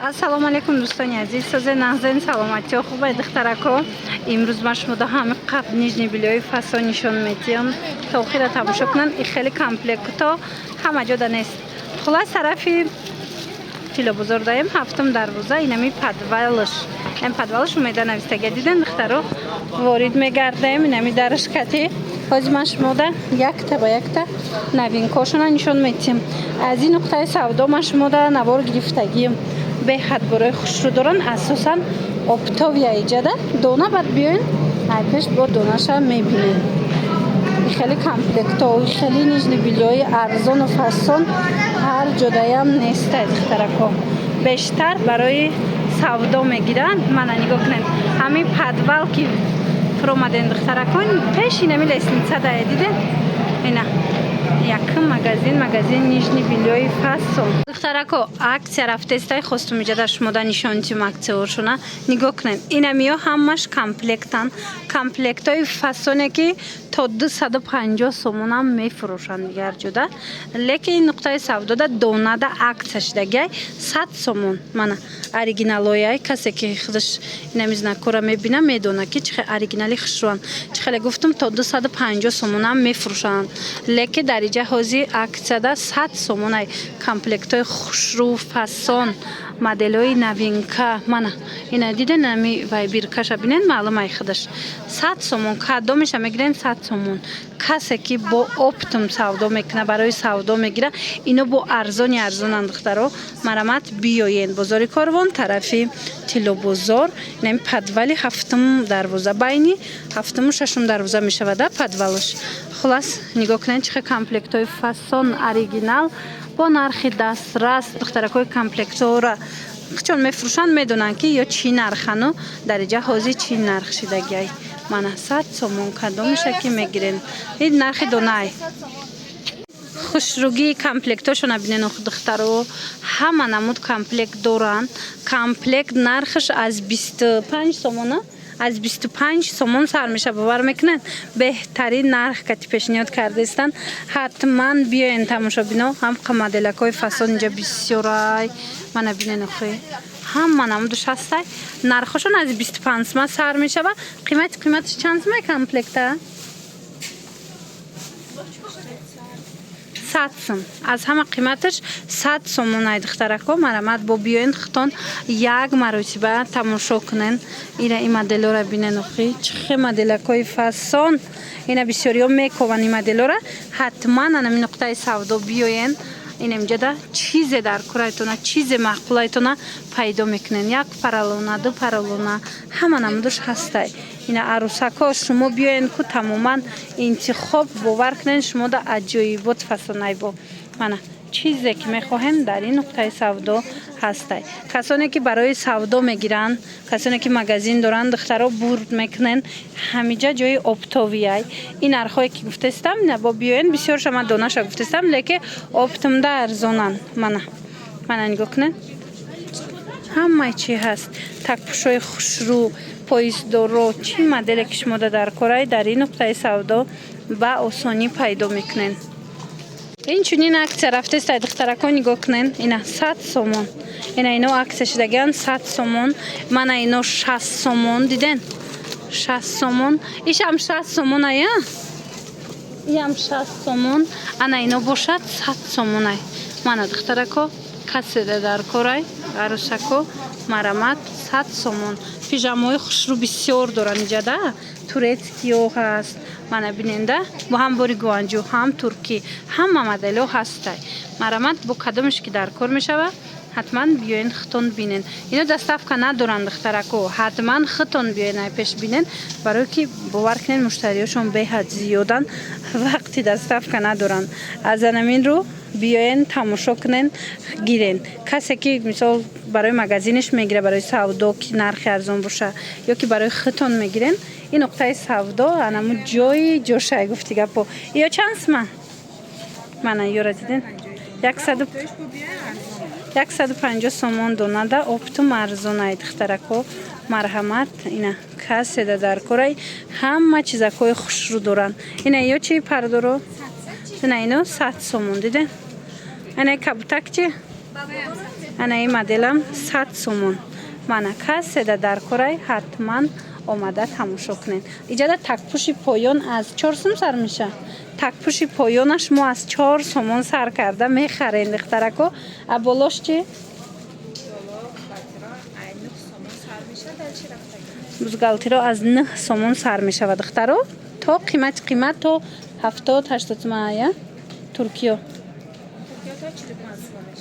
ассалому алейкум дӯстони азиз, созе нағзен саломатиё хубай духтарако. имрӯз ма шумода ҳами қад нижни билёи фасон нишон медиҳам то охира тамошо кунанд. и хеле комплектто ҳама ҷода нест. хулас тарафи тилобозор даем ҳафтум дарвоза инами подвалш умеда навистага диден духтаро ворид мегардем инами дарашкати ҳози ма шумода якта ба якта новинкошона нишон медиҳам. аз ин нуқтаи савдо ма шумода навор гирифтагим беҳад борои хушрӯ доранд. асосан оптовия иҷада дона бад биёин айпеш бо донаша мебинем. хеле комплектто хеле нижни билёи арзону фасон ҳар ҷодаям нестай духтарако. бештар барои савдо мегиранд. мана нигоҳ кунед ҳамин подвал ки фуромаден духтарако пеш инами лестница дая диден ина якм магазин нижни билёи фасон. духтарако аксия рафтестай хостум иҷада шумода нишонитим аксиошуна нигоҳ кунед инамиё ҳамаш комплектан комплектои фасоне ки то 250 сомонам мефурӯшанд дигар ҷода. лекин нуқтаи савдода донада аксия шидагиай 100 сомон. мана оригиналояй касе ки худаш инами знакора мебина медона ки чихе оригинали хушрӯанд. чихеле гуфтум то 250 сомонам мефурӯшанд. лекин дар иҷа ҳози аксияда 100 сомонай комплектои хушрӯ фасон моделои новинка. мана ина диден нами вайбиркаша бинен маълумай худаш 100 сомон кадомеша мегирен 100 сомон. касе ки бо оптум савдо мекуна барои савдо мегира ино бо арзони арзонанд духтаро. марамат биёен бозори корвон тарафи тилобозор инами подвали ҳафтум дарвоза байни ҳафтуму шашум дарвоза мешавада подвалш. хулас нигоҳ кунед чихе комплектои фасон оригинал бо нархи дастрас духтаракои комплектора чон мефурӯшанд медонанд ки ё чӣ нархану дар иҷа ҳози чӣ нарх шидагиай. мана 100 сомон кадомеша ки мегирен ин нархи донай. хушрӯгии комплектошона бинен духтаро ҳама намуд комплект доранд. комплект нархаш аз 25 сомона аз 25 сомон сар меша. бовар мекунед беҳтарин нарх кати пешниҳод кардаистанд. ҳатман биёен тамошобино ҳам моделакои фасон инҷа бисёрай. мана бинен охи ҳама намудаш ҳастай. нархошон аз 25 сомон сар мешава. қиматаш чанд сомай комплекта 100 сом. аз ҳама қиматаш 100 сомон ай духтарако. марамат бо биёен хутон як маротиба тамошо кунен. ина и моделора бинен охи чихе моделакои фасон ина бисёриё мекован и моделора. ҳатман анами нуқтаи савдо биёен инамҷада чизе дар курайтона чизе маъқулайтона пайдо мекунен. як паралона ду паралона ҳама намудаш ҳастай. ина арӯсако шумо биёен ку тамоман интихоб бовар кунен шумода аҷоибот фасонай бо. мана чизе ки мехоҳем дар ин нуқтаи савдо ҳастай. касоне ки барои савдо мегиранд касоне ки магазин доранд духтаро бурд мекунен ҳамиҷа ҷои оптовияй. ин нархое ки гуфтаистам ина бо биёен бисёр шама донаша гуфтаистам леки оптумда арзонанд. мана нигоҳ кунен ҳамаи чӣ ҳаст. такпӯшои хушрӯ поиздоро чӣ моделе ки шумода дар корай дар ин нуқтаи савдо ба осонӣ пайдо мекунен. инчунин аксия рафтестай духтарако нигоҳ кунен ина 100 сомон. ина ино аксия шидагиан 100 сомон. мана ино 60 сомон диден 60 сомон. ишам 60 сомон ая иам 60 сомон. ана ино бошад 100 сомон ай. мана духтарако каседа дар корай арӯсако марамат 100 сомон. пижамои хушрӯ бисёр доранд иҷада турецкиё ҳаст. мана биненда бо ҳам бори гуанҷӯ ҳам туркӣ ҳама модело ҳастай. марамат бо кадомеш ки дар кор мешава ҳатман биёен хутон бинен. ино доставка надоранд духтарако. ҳатман хутон биёен ай пеш бинен барое ки бовар кунен муштариёшон беҳад зиёданд вақти доставка надоранд. аз анамин рӯ биёен тамошо кунен гирен. касе ки мисол барои магазинеш мегира барои савдо ки нархи арзон боша ё ки барои хутон мегирен ин нуқтаи савдо анаму ҷои ҷошай гуфти гапо. ё чанд сомон? мана ёра диден 150 сомон донада оптум арзонай духтарако. марҳамат ина каседа дар корай ҳама чизакои хушрӯ доранд. ина ё чи пардоро ина ино 100 сомон диден. ина кабутак чи انا این مدلم 100 سومون مانا کسی در کره حتما آمده تماشا کنین. اینجا تک پوش پایان از 4 سوم سر میشه. تک پوش پایانش ما از 4 سومون سر کرده میخرین دخترکو. بالاش چی؟ بزگالتی رو از 9 سومون سر میشه و دخترو تا قیمت تو 70-80 تومانه.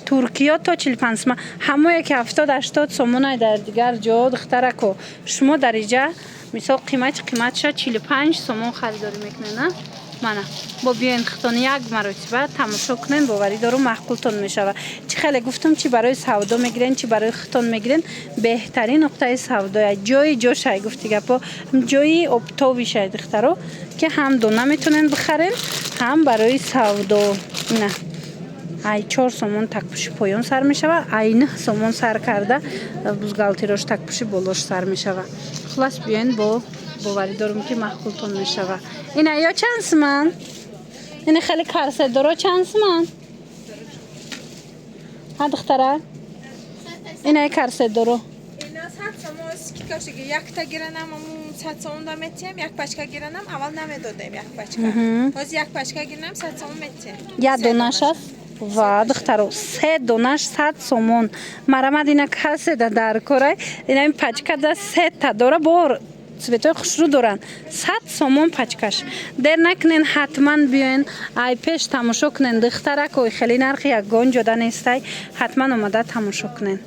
ترکیه تا 45 تومن. همه که 70-80 سومونه در دیگر جا دخترکو شما در اینجا مثلا قیمتش 45 سومون خریداری میکنه نه مانا با بیاین خطون یک مرتبه تماشا کنین باوری دارو معقولتون میشه. چی خیلی گفتم چی برای سودا میگیرین چی برای خطون میگیرین بهترین نقطه سودا جای شای گفتی گپا جای ابتوبی شای دخترو که هم دونه میتونین بخرین هم برای سودا. نه ای 4 سومون تک پوشی پایان سر میشه و ای 9 سومون سر کرده بزگالتی روش تک پوشی بالاش سر میشه. خلاص بیاین با باوری دارم که معقولتون میشه. این یا چند سومن؟ این خیلی کارسه دارو چند سومن؟ ها دختره؟ این ای کارسه دارو؟ اینا 100 سوم است که کاشی یک تا گیرنم امون 100 سوم دا میتیم یک پچکا گیرنم اول نمیدادیم یک پچکا باز یک پچکا گیرنم 100 سوم میتیم یا دونش است؟ و دخترو 3 دونش 100 سومون مرامد اینا کسی در کره این پچکا دا 3 تا داره بار سویتای خوشرو دارن 100 سومون پچکش. در نکنین حتما بیاین ای پیش تماشا کنین دخترک و خیلی نرخی یک گون جدا نیستی حتما اومده تماشا کنین.